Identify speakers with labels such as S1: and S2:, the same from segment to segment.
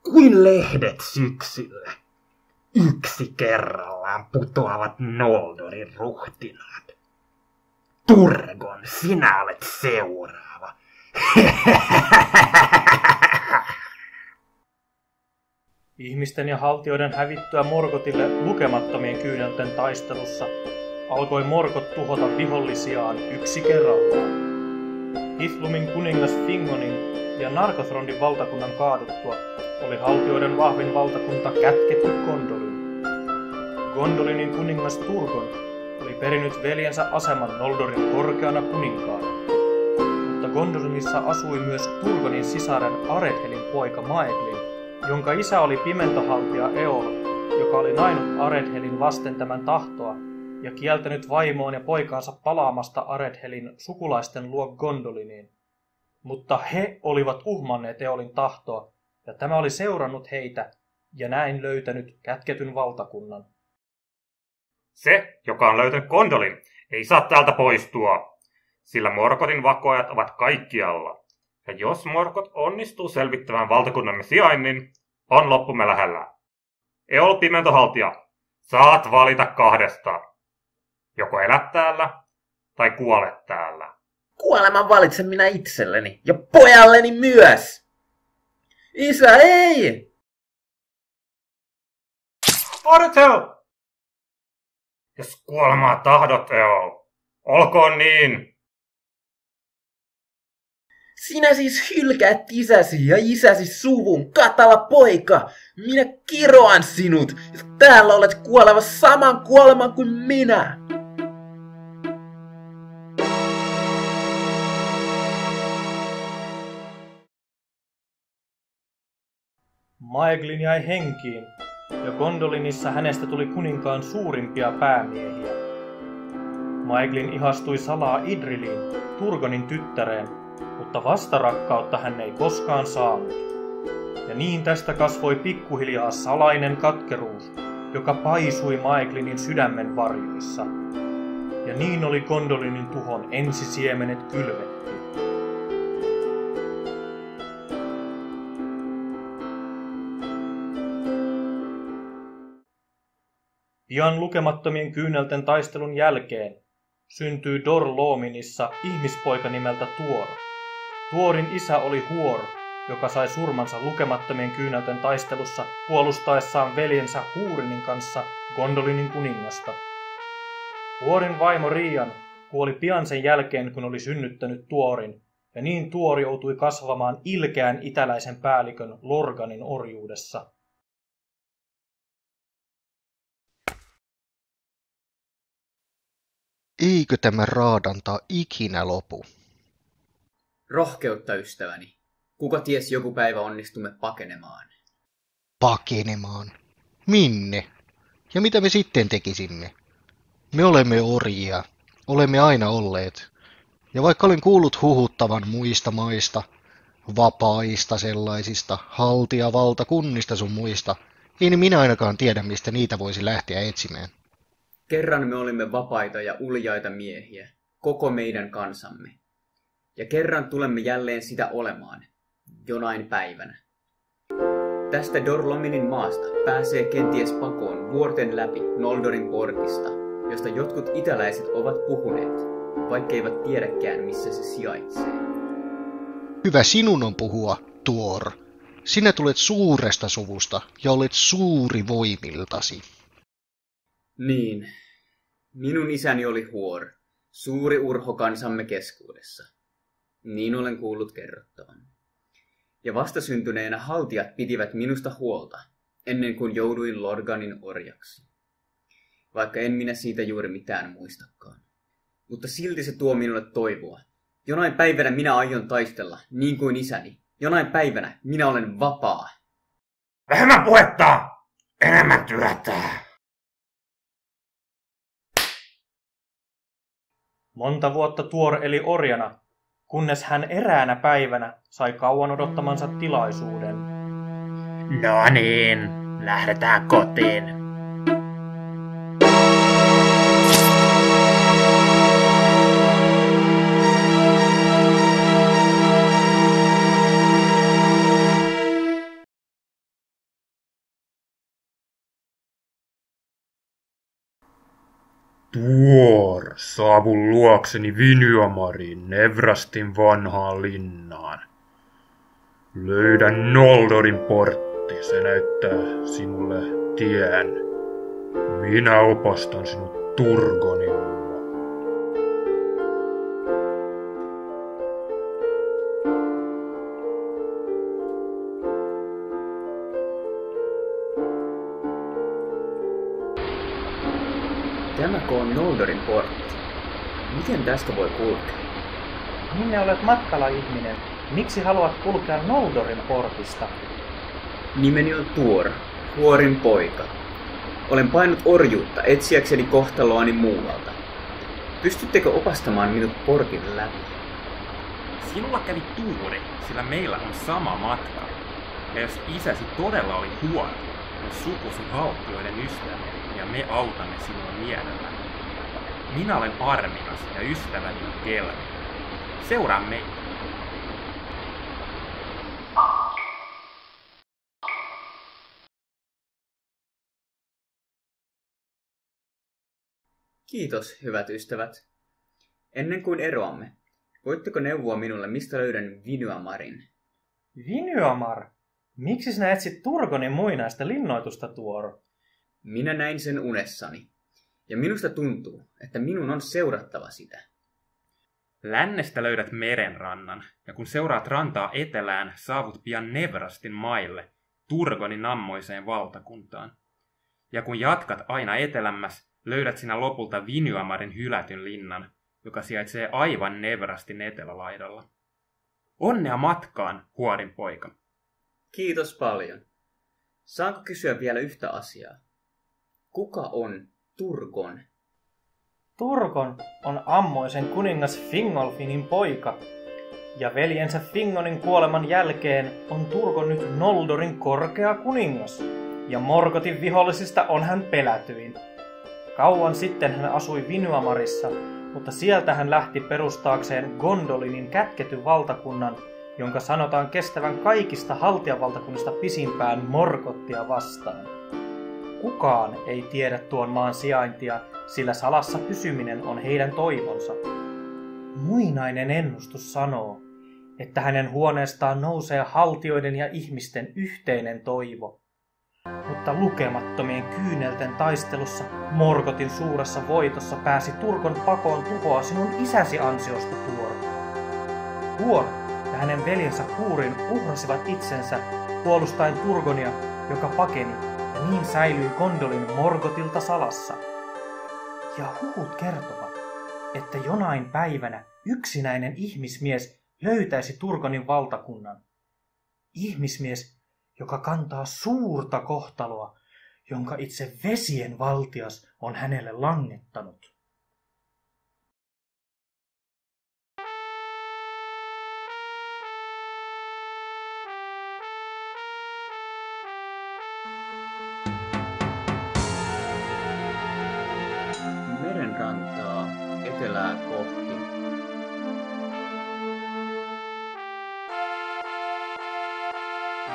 S1: Kuin lehdet syksyllä. Yksi kerrallaan putoavat Noldorin ruhtinaat. Turgon, sinä olet seuraava.
S2: Ihmisten ja haltioiden hävittyä Morgothille lukemattomien kyynelten taistelussa alkoi Morgoth tuhota vihollisiaan yksi kerrallaan. Hithlumin kuningas Fingonin ja Nargothrondin valtakunnan kaaduttua oli haltioiden vahvin valtakunta kätketty Gondolin. Gondolinin kuningas Turgon oli perinyt veljensä aseman Noldorin korkeana kuninkaana. Mutta Gondolinissa asui myös Turgonin sisaren Aredhelin poika Maeglin, jonka isä oli pimentohaltija Eol, joka oli nainut Aredhelin vasten tämän tahtoa ja kieltänyt vaimoon ja poikaansa palaamasta Aredhelin sukulaisten luo Gondoliniin. Mutta he olivat uhmanneet Eolin tahtoa, ja tämä oli seurannut heitä ja näin löytänyt kätketyn valtakunnan.
S3: Se, joka on löytänyt Gondolin, ei saa täältä poistua, sillä Morgothin vakoajat ovat kaikkialla. Ja jos Morgoth onnistuu selvittämään valtakunnamme sijainnin, on loppumme lähellä. Eol pimentohaltija, saat valita kahdesta. Joko elät täällä tai kuolet täällä.
S1: Kuoleman valitsen minä itselleni ja pojalleni myös. Isä, ei!
S3: Arethel! Jos kuolemaa tahdot, Eol, olkoon niin.
S1: Sinä siis hylkäät isäsi ja isäsi suvun, katala poika. Minä kiroan sinut, jos täällä olet kuoleva saman kuoleman kuin minä.
S2: Maeglin jäi henkiin, ja Gondolinissa hänestä tuli kuninkaan suurimpia päämiehiä. Maeglin ihastui salaa Idriliin, Turgonin tyttäreen, mutta vastarakkautta hän ei koskaan saanut. Ja niin tästä kasvoi pikkuhiljaa salainen katkeruus, joka paisui Maeglinin sydämen varjoissa. Ja niin oli Gondolinin tuhon ensisiemenet kylvetty. Pian lukemattomien kyynelten taistelun jälkeen syntyi Dor-loominissa ihmispoika nimeltä Tuor. Tuorin isä oli Huor, joka sai surmansa lukemattomien kyynelten taistelussa puolustaessaan veljensä Húrinin kanssa Gondolinin kuningasta. Huorin vaimo Rian kuoli pian sen jälkeen, kun oli synnyttänyt Tuorin, ja niin Tuor joutui kasvamaan ilkeän itäläisen päällikön Lorganin orjuudessa.
S4: Eikö tämä raadanta ikinä lopu?
S5: Rohkeutta, ystäväni. Kuka ties joku päivä onnistumme pakenemaan.
S4: Pakenemaan? Minne? Ja mitä me sitten tekisimme? Me olemme orjia. Olemme aina olleet. Ja vaikka olen kuullut huhuttavan muista maista, vapaista sellaisista, haltijavaltakunnista sun muista, en minä ainakaan tiedä, mistä niitä voisi lähteä etsimään.
S5: Kerran me olimme vapaita ja uljaita miehiä, koko meidän kansamme. Ja kerran tulemme jälleen sitä olemaan, jonain päivänä. Tästä Dor-lominin maasta pääsee kenties pakoon vuorten läpi Noldorin portista, josta jotkut itäläiset ovat puhuneet, vaikka eivät tiedäkään missä se sijaitsee.
S4: Hyvä sinun on puhua, Tuor. Sinä tulet suuresta suvusta ja olet suuri voimiltasi.
S5: Niin, minun isäni oli Huor, suuri urho kansamme keskuudessa. Niin olen kuullut kerrottavan. Ja vastasyntyneenä haltijat pitivät minusta huolta, ennen kuin jouduin Lorganin orjaksi. Vaikka en minä siitä juuri mitään muistakaan. Mutta silti se tuo minulle toivoa. Jonain päivänä minä aion taistella, niin kuin isäni. Jonain päivänä minä olen vapaa.
S3: Vähemmän puhetta, enemmän työtä.
S2: Monta vuotta Tuor eli orjana, kunnes hän eräänä päivänä sai kauan odottamansa tilaisuuden.
S1: No niin, lähdetään kotiin. Tuor, saavun luokseni Vinyamariin, Nevrastin vanhaan linnaan. Löydä Noldorin portti, se näyttää sinulle tien. Minä opastan sinut Turgonin luo.
S5: Tämäkö on Noldorin portti? Miten tästä voi kulkea?
S2: Minne olet matkalla, ihminen? Miksi haluat kulkea Noldorin portista?
S5: Nimeni on Tuor, Huorin poika. Olen painut orjuutta etsiäkseni kohtaloani muualta. Pystyttekö opastamaan minut portin läpi?
S3: Sinulla kävi tuuri, sillä meillä on sama matka. Ja jos isäsi todella oli huono, on sukusi haltioiden ystäviä ja me autamme sinua mielellä. Minä olen Arminas ja ystäväni on Gelmi. Seuraa meitä.
S5: Kiitos, hyvät ystävät. Ennen kuin eroamme, voitteko neuvoa minulle, mistä löydän Vinyamarin?
S2: Vinyamar? Miksi sinä etsit Turgonin muinaista linnoitusta, Tuor?
S5: Minä näin sen unessani, ja minusta tuntuu, että minun on seurattava sitä.
S3: Lännestä löydät merenrannan, ja kun seuraat rantaa etelään, saavut pian Nevrastin maille, Turgonin nammoiseen valtakuntaan. Ja kun jatkat aina etelämmäs, löydät sinä lopulta Vinyamarin hylätyn linnan, joka sijaitsee aivan Nevrastin etelälaidalla. Onnea matkaan, Huorin poika!
S5: Kiitos paljon. Saanko kysyä vielä yhtä asiaa? Kuka on Turgon?
S2: Turgon on ammoisen kuningas Fingolfinin poika, ja veljensä Fingonin kuoleman jälkeen on Turgon nyt Noldorin korkea kuningas, ja Morgotin vihollisista on hän pelätyin. Kauan sitten hän asui Vinyamarissa, mutta sieltä hän lähti perustaakseen Gondolinin kätketyn valtakunnan, jonka sanotaan kestävän kaikista haltijavaltakunnista pisimpään Morgottia vastaan. Kukaan ei tiedä tuon maan sijaintia, sillä salassa pysyminen on heidän toivonsa. Muinainen ennustus sanoo, että hänen huoneestaan nousee haltioiden ja ihmisten yhteinen toivo. Mutta lukemattomien kyynelten taistelussa Morgotin suuressa voitossa pääsi Turgon pakoon tuhoa sinun isäsi ansiosta, Tuor. Tuor ja hänen veljensä Huurin uhrasivat itsensä puolustaen Turgonia, joka pakeni, ja niin säilyi Gondolin Morgotilta salassa. Ja huhut kertovat, että jonain päivänä yksinäinen ihmismies löytäisi Turgonin valtakunnan. Ihmismies, joka kantaa suurta kohtaloa, jonka itse vesien valtias on hänelle langettanut.
S5: Merenrantaa etelää kohti.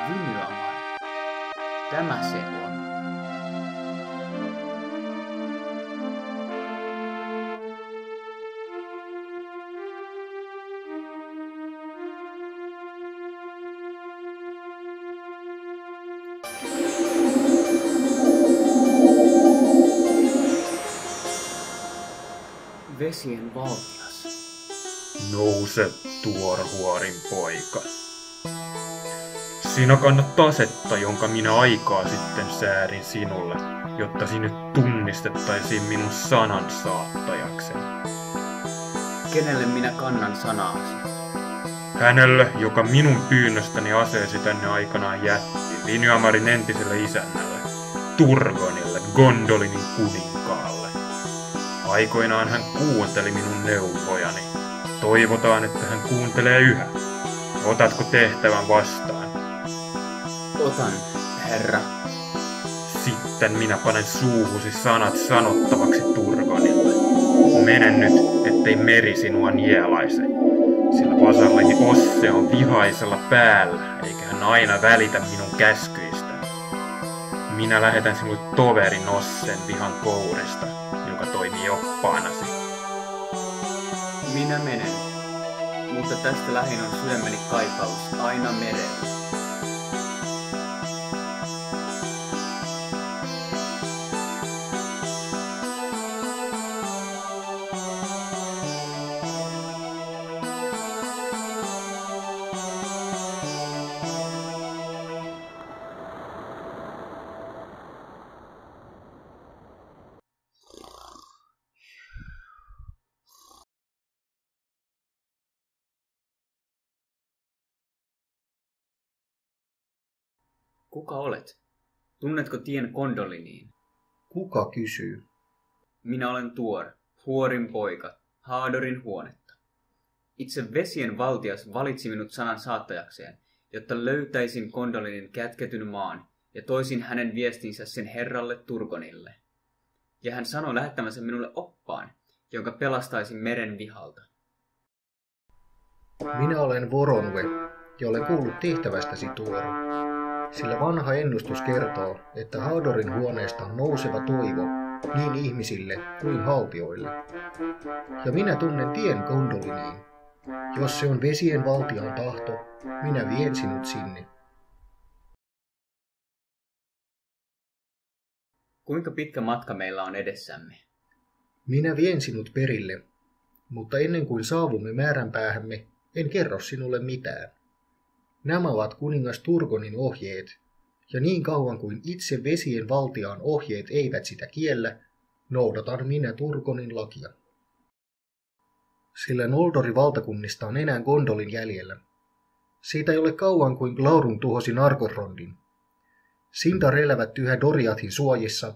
S5: Vinyamar. Tämä se on. Vesien valtias.
S1: Nouse, Tuor, Huorin poika. Sinä kannat asetta, jonka minä aikaa sitten säärin sinulle, jotta sinut tunnistettaisiin minun sanan saattajakseni.
S5: Kenelle minä kannan sanaasi?
S1: Hänelle, joka minun pyynnöstäni aseesi tänne aikanaan jätti, Vinyamarin entiselle isännälle, Turgonille, Gondolinin kuninkaalle. Aikoinaan hän kuunteli minun neuvojani. Toivotaan, että hän kuuntelee yhä. Otatko tehtävän vastaan?
S5: Otan, herra.
S1: Sitten minä panen suuhusi sanat sanottavaksi Turgonille. Mene nyt, ettei meri sinua nielaise. Sillä vasallani Osse on vihaisella päällä, eikä hän aina välitä minun käskyistäni. Minä lähetän sinulle toverin Ossen vihan kourista, joka toimii oppaanasi.
S5: Minä menen, mutta tästä lähin on sydämeni kaipaus aina merelle. Kuka olet? Tunnetko tien Gondoliniin?
S4: Kuka kysyy?
S5: Minä olen Tuor, Huorin poika, Haadorin huonetta. Itse vesien valtias valitsi minut sanan saattajakseen, jotta löytäisin Gondolinin kätketyn maan ja toisin hänen viestinsä sen herralle Turgonille. Ja hän sanoi lähettämänsä minulle oppaan, jonka pelastaisin meren vihalta.
S4: Minä olen Voronve ja olen kuullut tehtävästäsi, Tuor. Sillä vanha ennustus kertoo, että Haadorin huoneesta on nouseva toivo niin ihmisille kuin haltioille. Ja minä tunnen tien Gondoliniin. Jos se on vesien valtian tahto, minä vien sinut sinne.
S5: Kuinka pitkä matka meillä on edessämme?
S4: Minä vien sinut perille, mutta ennen kuin saavumme määränpäähämme, en kerro sinulle mitään. Nämä ovat kuningas Turgonin ohjeet, ja niin kauan kuin itse vesien valtiaan ohjeet eivät sitä kiellä, noudatan minä Turgonin lakia. Sillä Noldorin valtakunnista on enää Gondolin jäljellä. Siitä ei ole kauan kuin Glaurung tuhosi Nargothrondin. Sindar elävät yhä Doriathin suojissa,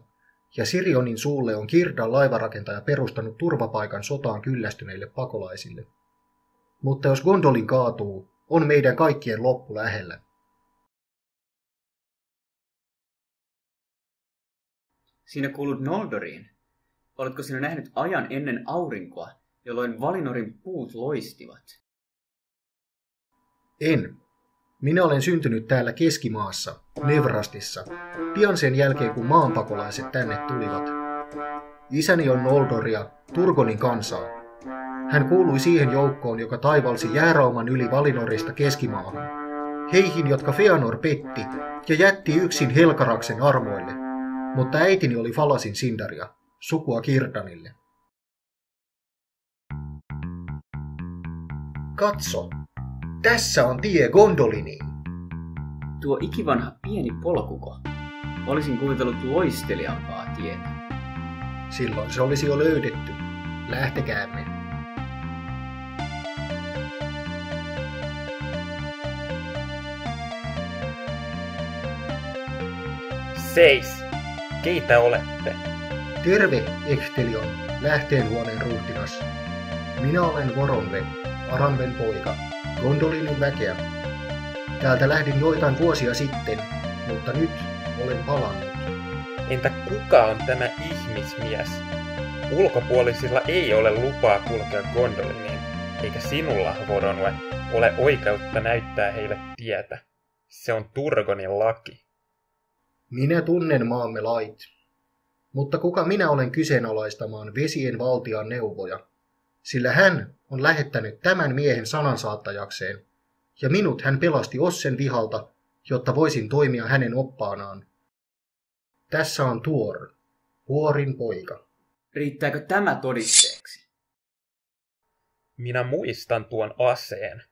S4: ja Sirionin suulle on Círdan laivarakentaja perustanut turvapaikan sotaan kyllästyneille pakolaisille. Mutta jos Gondolin kaatuu, on meidän kaikkien loppu lähellä.
S5: Sinä kuulut Noldoriin. Oletko sinä nähnyt ajan ennen aurinkoa, jolloin Valinorin puut loistivat?
S4: En. Minä olen syntynyt täällä Keskimaassa, Nevrastissa, pian sen jälkeen kun maanpakolaiset tänne tulivat. Isäni on Noldoria, Turgonin kansaa. Hän kuului siihen joukkoon, joka taivalsi jäärauman yli Valinorista Keskimaahan. Heihin, jotka Feanor petti ja jätti yksin Helkaraksen armoille. Mutta äitini oli Falasin Sindaria, sukua Círdanille. Katso, tässä on tie Gondoliniin.
S5: Tuo ikivanha pieni polkuko. Olisin kuvitellut loistelijampaa tietä.
S4: Silloin se olisi jo löydetty. Lähtekäämme.
S1: Seis! Keitä olette?
S4: Terve, Echtelion, lähteenhuoneen ruhtinas. Minä olen Voronve, Aranven poika, Gondolinin väkeä. Täältä lähdin joitain vuosia sitten, mutta nyt olen palannut.
S1: Entä kuka on tämä ihmismies? Ulkopuolisilla ei ole lupaa kulkea Gondoliniin, eikä sinulla, Voronve, ole oikeutta näyttää heille tietä. Se on Turgonin laki.
S4: Minä tunnen maamme lait. Mutta kuka minä olen kyseenalaistamaan vesien valtian neuvoja? Sillä hän on lähettänyt tämän miehen sanansaattajakseen, ja minut hän pelasti Ossen vihalta, jotta voisin toimia hänen oppaanaan. Tässä on Tuor, Huorin poika.
S5: Riittääkö tämä todisteeksi?
S1: Minä muistan tuon aseen.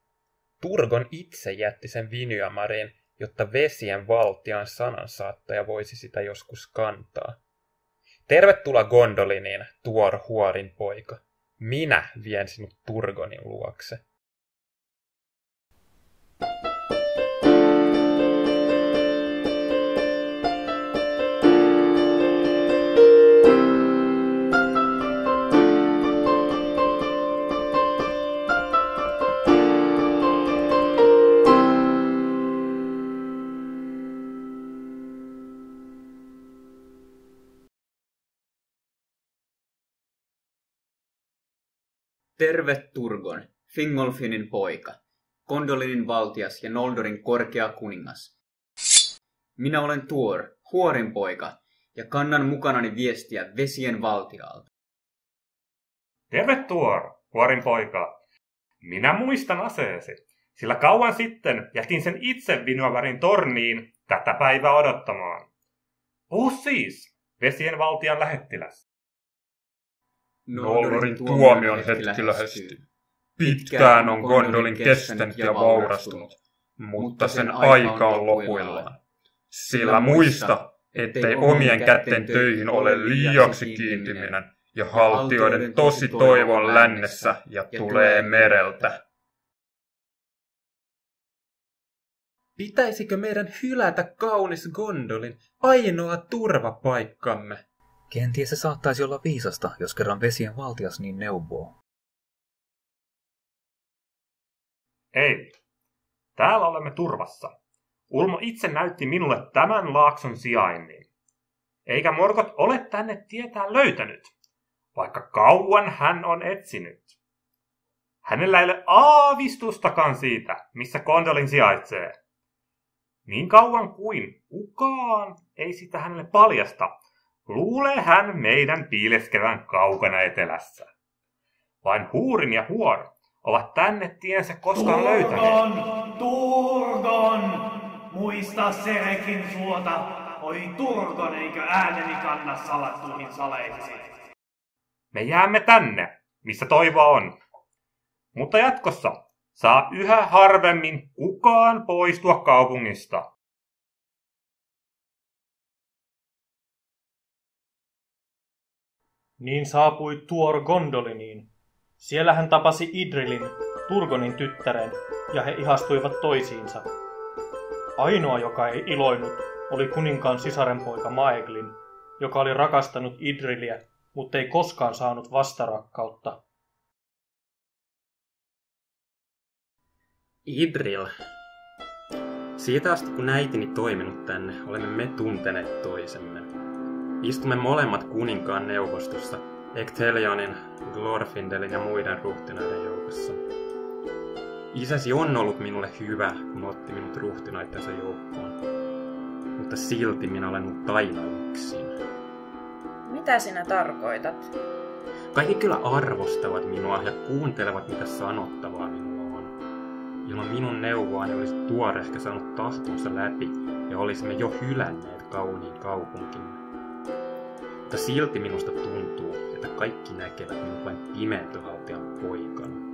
S1: Turgon itse jätti sen Vinyamariin, jotta vesien valtian sanansaattaja voisi sitä joskus kantaa. Tervetuloa Gondoliniin, Tuor Huorin poika. Minä vien sinut Turgonin luokse.
S5: Terve Turgon, Fingolfinin poika, Gondolinin valtias ja Noldorin korkea kuningas. Minä olen Tuor, Huorin poika, ja kannan mukanani viestiä vesien valtialta.
S3: Terve Tuor, Huorin poika. Minä muistan aseesi, sillä kauan sitten jätin sen itse Vinövärin torniin tätä päivää odottamaan. Puhu siis, Vesien valtian lähettiläs.
S1: Noldorin tuomion hetki lähestyy. Pitkään on Gondolin kestänyt ja vaurastunut, mutta sen aika on lopuillaan. Sillä muista, ettei omien kätten töihin ole liiaksi kiintyminen, ja haltioiden tosi toivon lännessä ja tulee mereltä.
S6: Pitäisikö meidän hylätä kaunis Gondolin, ainoa turvapaikkamme?
S7: Kenties se saattaisi olla viisasta, jos kerran Vesien valtias niin neuvoo.
S3: Ei. Täällä olemme turvassa. Ulmo itse näytti minulle tämän laakson sijainnin. Eikä Morgoth ole tänne tietään löytänyt, vaikka kauan hän on etsinyt. Hänellä ei ole aavistustakaan siitä, missä Gondolin sijaitsee. Niin kauan kuin kukaan ei sitä hänelle paljasta, luulee hän meidän piileskelevän kaukana etelässä. Vain Huurin ja Huor ovat tänne tiensä koskaan löytäneet.
S8: Turgon! Muista Serekin suota! Oi Turgon, eikö ääneni kanna salattuihin saleisiin?
S3: Me jäämme tänne, missä toivoa on. Mutta jatkossa saa yhä harvemmin kukaan poistua kaupungista.
S2: Niin saapui Tuor Gondoliniin. Siellä hän tapasi Idrilin, Turgonin tyttären, ja he ihastuivat toisiinsa. Ainoa, joka ei iloinut, oli kuninkaan sisarenpoika Maeglin, joka oli rakastanut Idriliä, mutta ei koskaan saanut vastarakkautta.
S6: Idril. Siitä asti kun äitini toiminut tänne, olemme me tunteneet toisemme. Istumme molemmat kuninkaan neuvostossa, Ecthelionin, Glorfindelin ja muiden ruhtinaiden joukossa. Isäsi on ollut minulle hyvä, kun otti minut ruhtinaittensa joukkoon. Mutta silti minä olen ollut aina yksin.
S9: Mitä sinä tarkoitat?
S6: Kaikki kyllä arvostavat minua ja kuuntelevat, mitä sanottavaa minulla on. Ilman minun neuvoani olisi Tuor ehkä saanut tahtonsa läpi ja olisimme jo hylänneet kauniin kaupunkimme. Mutta silti minusta tuntuu, että kaikki näkevät minut vain pimentohaltijan poikana.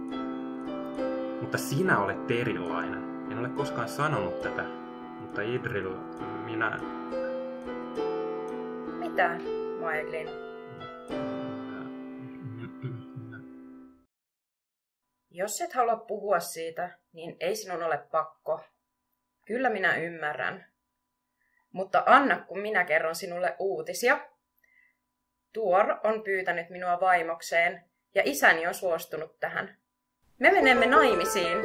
S6: Mutta sinä olet erilainen. En ole koskaan sanonut tätä, mutta Idril, minä...
S9: Mitä, Maeglin? Jos et halua puhua siitä, niin ei sinun ole pakko. Kyllä minä ymmärrän. Mutta anna, kun minä kerron sinulle uutisia. Tuor on pyytänyt minua vaimokseen, ja isäni on suostunut tähän. Me menemme naimisiin.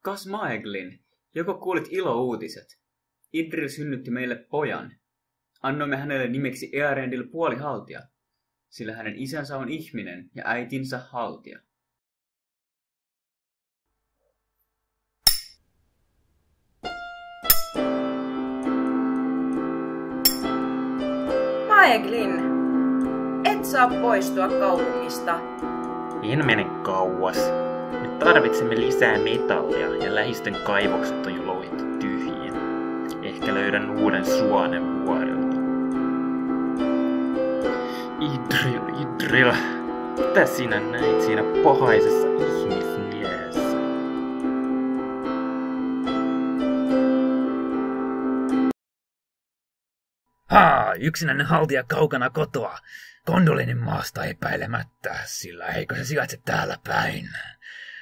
S5: Kas Maeglin, joko kuulit ilouutiset? Idril synnytti meille pojan. Annoimme hänelle nimeksi Earendil puolihaltija, sillä hänen isänsä on ihminen ja äitinsä haltija.
S9: Maeglin, et saa poistua kaupungista.
S10: En mene kauas. Nyt tarvitsemme lisää metallia ja lähistön kaivokset on jo louhittu tyhjiin. Ehkä löydän uuden suonen vuorilta. Idril, mitä sinä näit siinä pahaisessa ihmismiehessä?
S7: Yksinäinen haltija kaukana kotoa. Gondolinin maasta epäilemättä, sillä eikö se sijaitse täällä päin.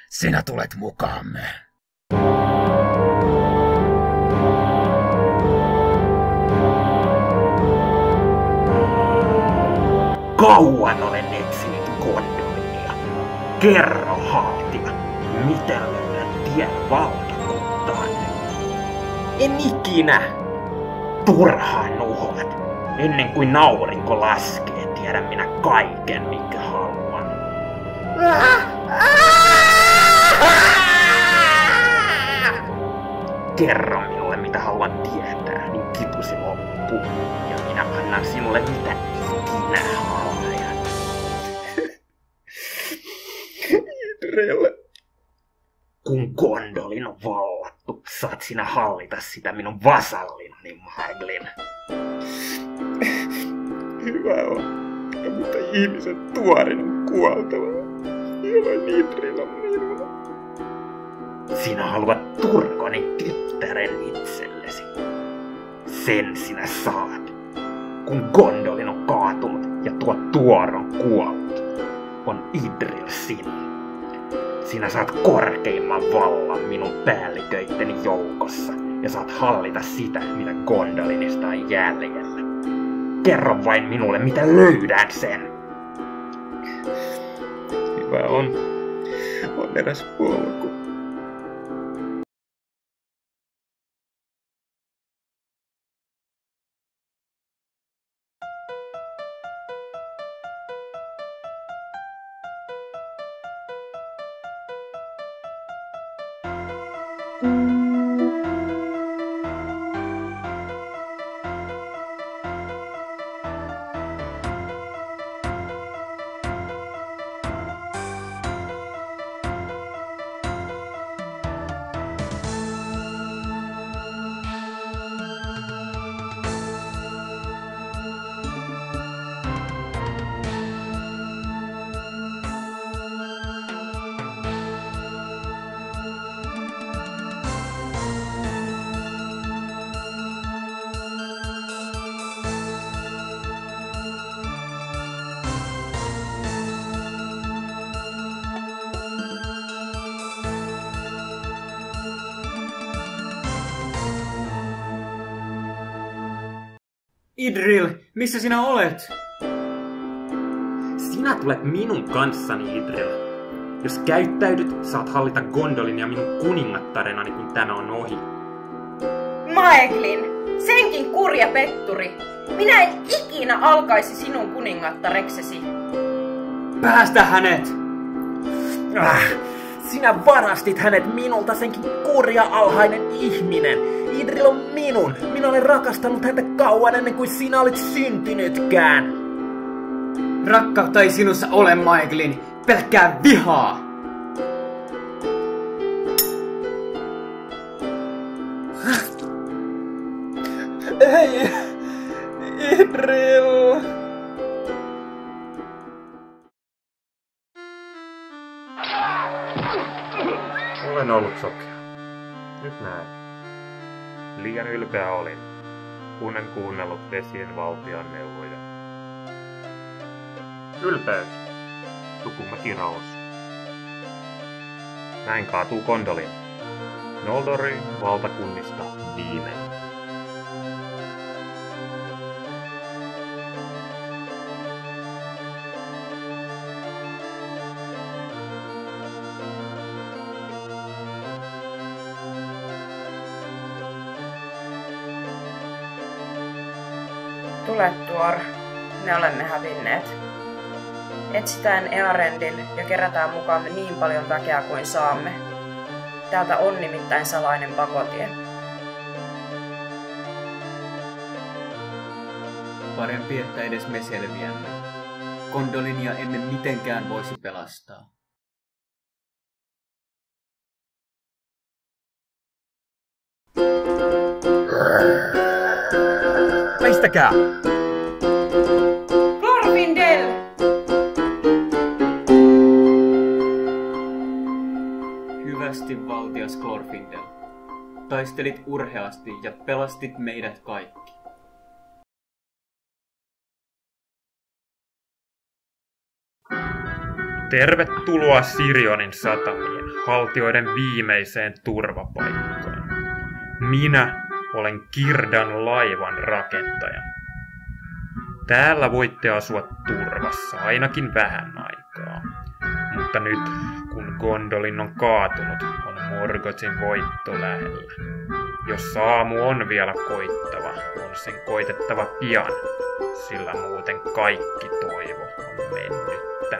S7: Sinä tulet mukaamme.
S10: Kauan olen etsinyt Gondolinia. Kerro, haltija, miten löydän tien valtakuntaan? En ikinä. Turhaan nuhoat. Ennen kuin aurinko laskee, tiedän minä kaiken, minkä haluan. kerro minulle mitä haluan tietää, niin kitusi loppuu. Ja minä annan sinulle mitä ikinä haluat.
S1: Idril.
S10: Kun Gondolin on vallattu, saat sinä hallita sitä minun vasallini, Maeglin.
S1: Hyvä on. Ja mutta ihmisen tuorin on kuoltava. Jolloin Idril on minulla.
S10: Sinä haluat Turgonin tyttären itsellesi. Sen sinä saat. Kun Gondolin on kaatunut ja tuo tuor on kuollut, on Idril sinun. Sinä saat korkeimman vallan minun päälliköitteni joukossa ja saat hallita sitä, mitä Gondolinista on jäljellä. Kerro vain minulle, mitä löydän sen.
S1: Hyvä on eräs polku.
S5: Idril, missä sinä olet?
S6: Sinä tulet minun kanssani, Idril. Jos käyttäydyt, saat hallita Gondolin ja minun kuningattarenani, kun tämä on ohi.
S9: Maeglin, senkin kurja petturi. Minä en ikinä alkaisi sinun kuningattareksesi.
S5: Päästä hänet!
S10: Sinä varastit hänet minulta, senkin kurja alhainen ihminen. Idril on minun. Minä olen rakastanut häntä kauan ennen kuin sinä olet syntynytkään.
S5: Rakkautta ei sinussa ole, Maeglin. Pelkkää vihaa!
S1: Ei! Idril!
S3: Olen ollut sokea. Nyt näen. Liian ylpeä olin, kun en kuunnellut vesien valtion neuvoja. Ylpeys. Sukumäkirous. Näin kaatuu Gondolin. Noldorin valtakunnista viimein.
S9: Tule, Tuor. Me olemme hävinneet. Etsitään Earendil ja kerätään mukaamme niin paljon väkeä kuin saamme. Täältä on nimittäin salainen pakotie.
S5: Parempi, että edes me selviämme. Gondolinia emme mitenkään voisi pelastaa.
S6: Väistäkää!
S9: Glorfindel!
S5: Hyvästi, valtias Glorfindel. Taistelit urheasti ja pelastit meidät kaikki.
S1: Tervetuloa Sirionin satamien haltioiden viimeiseen turvapaikkaan. Minä olen Kirdan laivan rakentaja. Täällä voitte asua turvassa ainakin vähän aikaa. Mutta nyt, kun Gondolin on kaatunut, on Morgothin voitto lähellä. Jos aamu on vielä koittava, on sen koitettava pian, sillä muuten kaikki toivo on mennyttä.